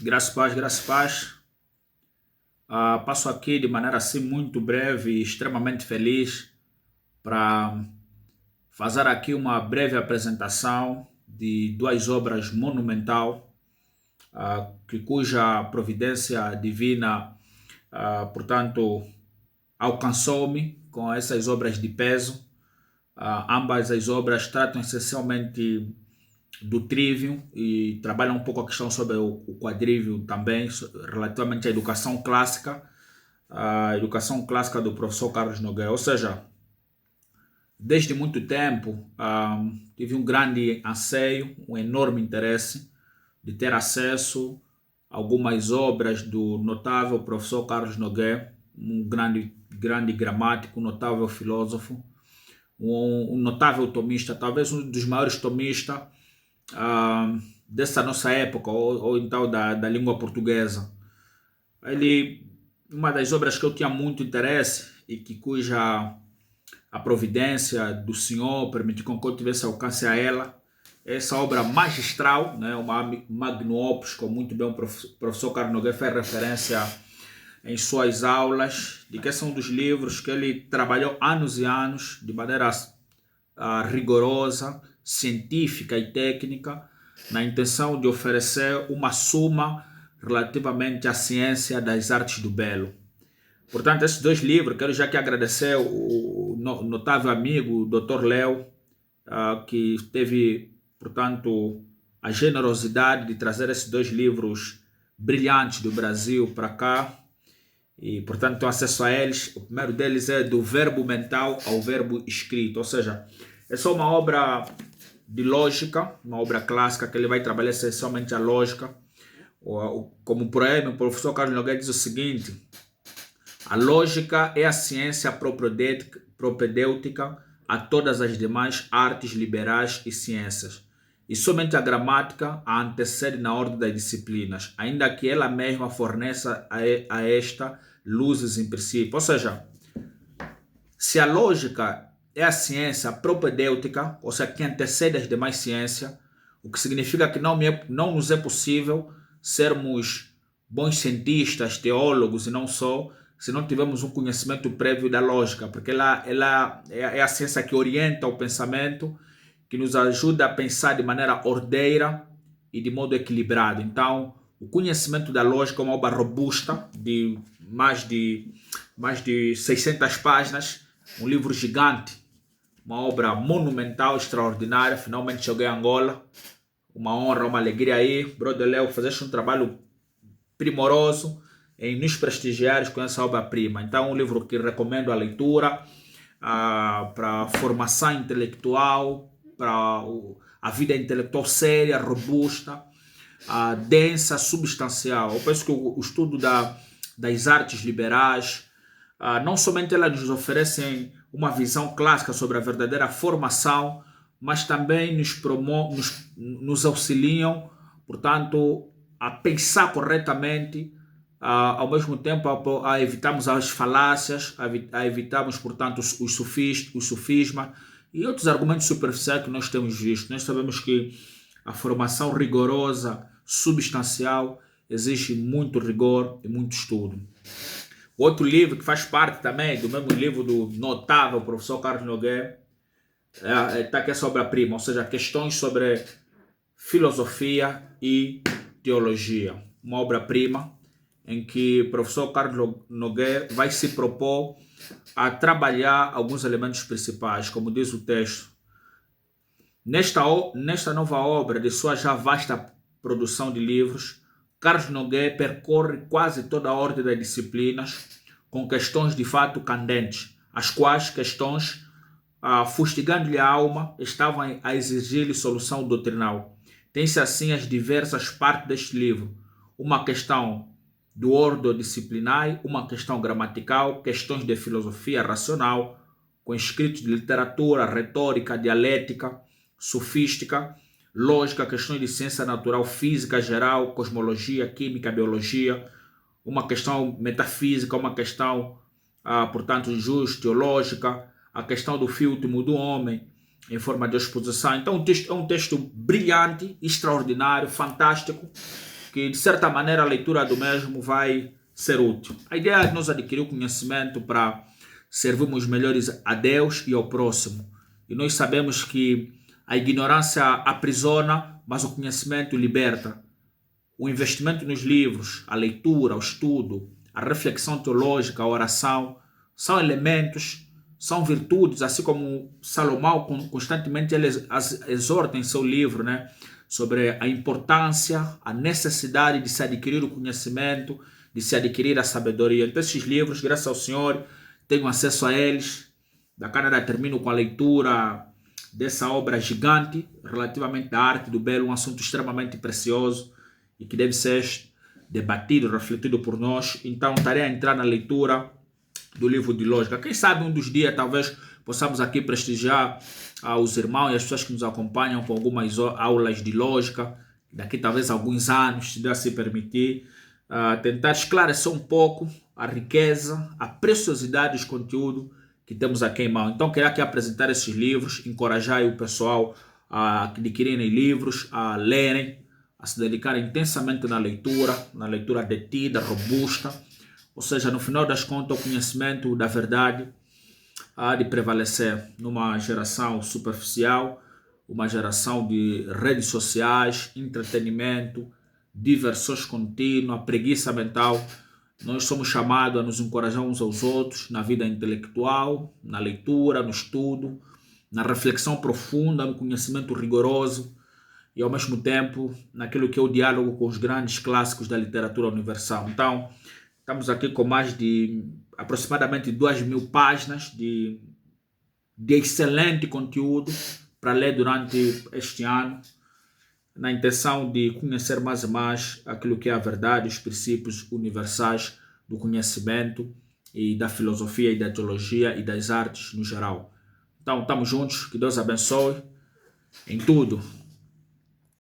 Graças a paz. Passo aqui de maneira assim muito breve e extremamente feliz para fazer aqui uma breve apresentação de duas obras monumental, cuja providência divina, portanto, alcançou-me com essas obras de peso. Ambas as obras tratam essencialmente do trivium e trabalham um pouco a questão sobre o quadrivium também, relativamente à educação clássica, a educação clássica do professor Carlos Nogueira. Ou seja, desde muito tempo tive um grande anseio, um enorme interesse de ter acesso a algumas obras do notável professor Carlos Nogueira, um grande gramático, um notável filósofo, um notável tomista, talvez um dos maiores tomistas dessa nossa época, ou então da língua portuguesa. Uma das obras que eu tinha muito interesse e cuja a providência do Senhor permitiu que eu tivesse alcance a ela, essa obra magistral, né, uma magnum opus, como muito bem o professor Carlos Nogueira fez referência em suas aulas, de que são dos livros que ele trabalhou anos e anos, de maneira rigorosa, científica e técnica, na intenção de oferecer uma suma relativamente à ciência das artes do belo. Portanto, esses dois livros, quero já que agradecer o notável amigo, o Dr. Léo, que teve, portanto, a generosidade de trazer esses dois livros brilhantes do Brasil para cá. E, portanto, tenho acesso a eles. O primeiro deles é Do Verbo Mental ao Verbo Escrito, ou seja, é só uma obra de lógica, uma obra clássica que ele vai trabalhar essencialmente a lógica. Como poema, o professor Carlos Nogueira diz o seguinte: a lógica é a ciência propedêutica a todas as demais artes liberais e ciências, e somente a gramática a antecede na ordem das disciplinas, ainda que ela mesma forneça a esta luzes em princípio. Ou seja, se a lógica é a ciência propedêutica, ou seja, que antecede as demais ciências, o que significa que não nos é possível sermos bons cientistas, teólogos e não só, se não tivermos um conhecimento prévio da lógica, porque ela é a ciência que orienta o pensamento, que nos ajuda a pensar de maneira ordeira e de modo equilibrado. Então, o conhecimento da lógica é uma obra robusta, de mais de 600 páginas, um livro gigante, uma obra monumental, extraordinária. Finalmente cheguei a Angola, uma honra, uma alegria aí. Brother Léo, fazeste um trabalho primoroso em nos prestigiar com essa obra-prima. Então, um livro que recomendo a leitura para a formação intelectual, para a vida intelectual séria, robusta, densa, substancial. Eu penso que o estudo das artes liberais, não somente elas nos oferecem uma visão clássica sobre a verdadeira formação, mas também nos auxiliam, portanto, a pensar corretamente, ao mesmo tempo a evitarmos as falácias, a evitarmos, portanto, os sofismas e outros argumentos superficiais que nós temos visto. Nós sabemos que a formação rigorosa, substancial, exige muito rigor e muito estudo. Outro livro que faz parte também do mesmo livro do notável professor Carlos Nogueira está aqui essa obra-prima, ou seja, questões sobre filosofia e teologia. Uma obra-prima em que o professor Carlos Nogueira vai se propor a trabalhar alguns elementos principais, como diz o texto. Nesta nova obra, de sua já vasta produção de livros, Carlos Nogueira percorre quase toda a ordem das disciplinas com questões de fato candentes, as quais questões, fustigando-lhe a alma, estavam a exigir-lhe solução doutrinal. Tem-se assim as diversas partes deste livro: uma questão do ordo disciplinar, uma questão gramatical, questões de filosofia racional, com escritos de literatura, retórica, dialética, sofística, lógica, questões de ciência natural, física geral, cosmologia, química, biologia, uma questão metafísica, uma questão, portanto, teológica, a questão do fio último do homem, em forma de exposição. Então, o texto é um texto brilhante, extraordinário, fantástico, que de certa maneira a leitura do mesmo vai ser útil. A ideia é nós adquirir o conhecimento para servirmos melhores a Deus e ao próximo. E nós sabemos que a ignorância aprisiona, mas o conhecimento liberta. O investimento nos livros, a leitura, o estudo, a reflexão teológica, a oração, são elementos, são virtudes, assim como Salomão constantemente ele exorta em seu livro, né, sobre a importância, a necessidade de se adquirir o conhecimento, de se adquirir a sabedoria. Então esses livros, graças ao Senhor, tenho acesso a eles. Da Canadá termino com a leitura dessa obra gigante relativamente à arte do belo, um assunto extremamente precioso e que deve ser debatido, refletido por nós. Então estarei a entrar na leitura do livro de lógica. Quem sabe um dos dias talvez possamos aqui prestigiar os irmãos e as pessoas que nos acompanham com algumas aulas de lógica, daqui talvez alguns anos, se Deus se permitir, tentar esclarecer um pouco a riqueza, a preciosidade dos conteúdos que temos aqui em mão. Então quero aqui apresentar esses livros, encorajar o pessoal a adquirirem livros, a lerem, a se dedicarem intensamente na leitura detida, robusta. Ou seja, no final das contas, o conhecimento da verdade há de prevalecer numa geração superficial, uma geração de redes sociais, entretenimento, diversões contínuas, preguiça mental. Nós somos chamados a nos encorajar uns aos outros na vida intelectual, na leitura, no estudo, na reflexão profunda, no conhecimento rigoroso e ao mesmo tempo naquilo que é o diálogo com os grandes clássicos da literatura universal. Então, estamos aqui com mais de aproximadamente 2.000 páginas de excelente conteúdo para ler durante este ano, na intenção de conhecer mais e mais aquilo que é a verdade, os princípios universais do conhecimento e da filosofia e da teologia e das artes no geral. Então, estamos juntos, que Deus abençoe em tudo.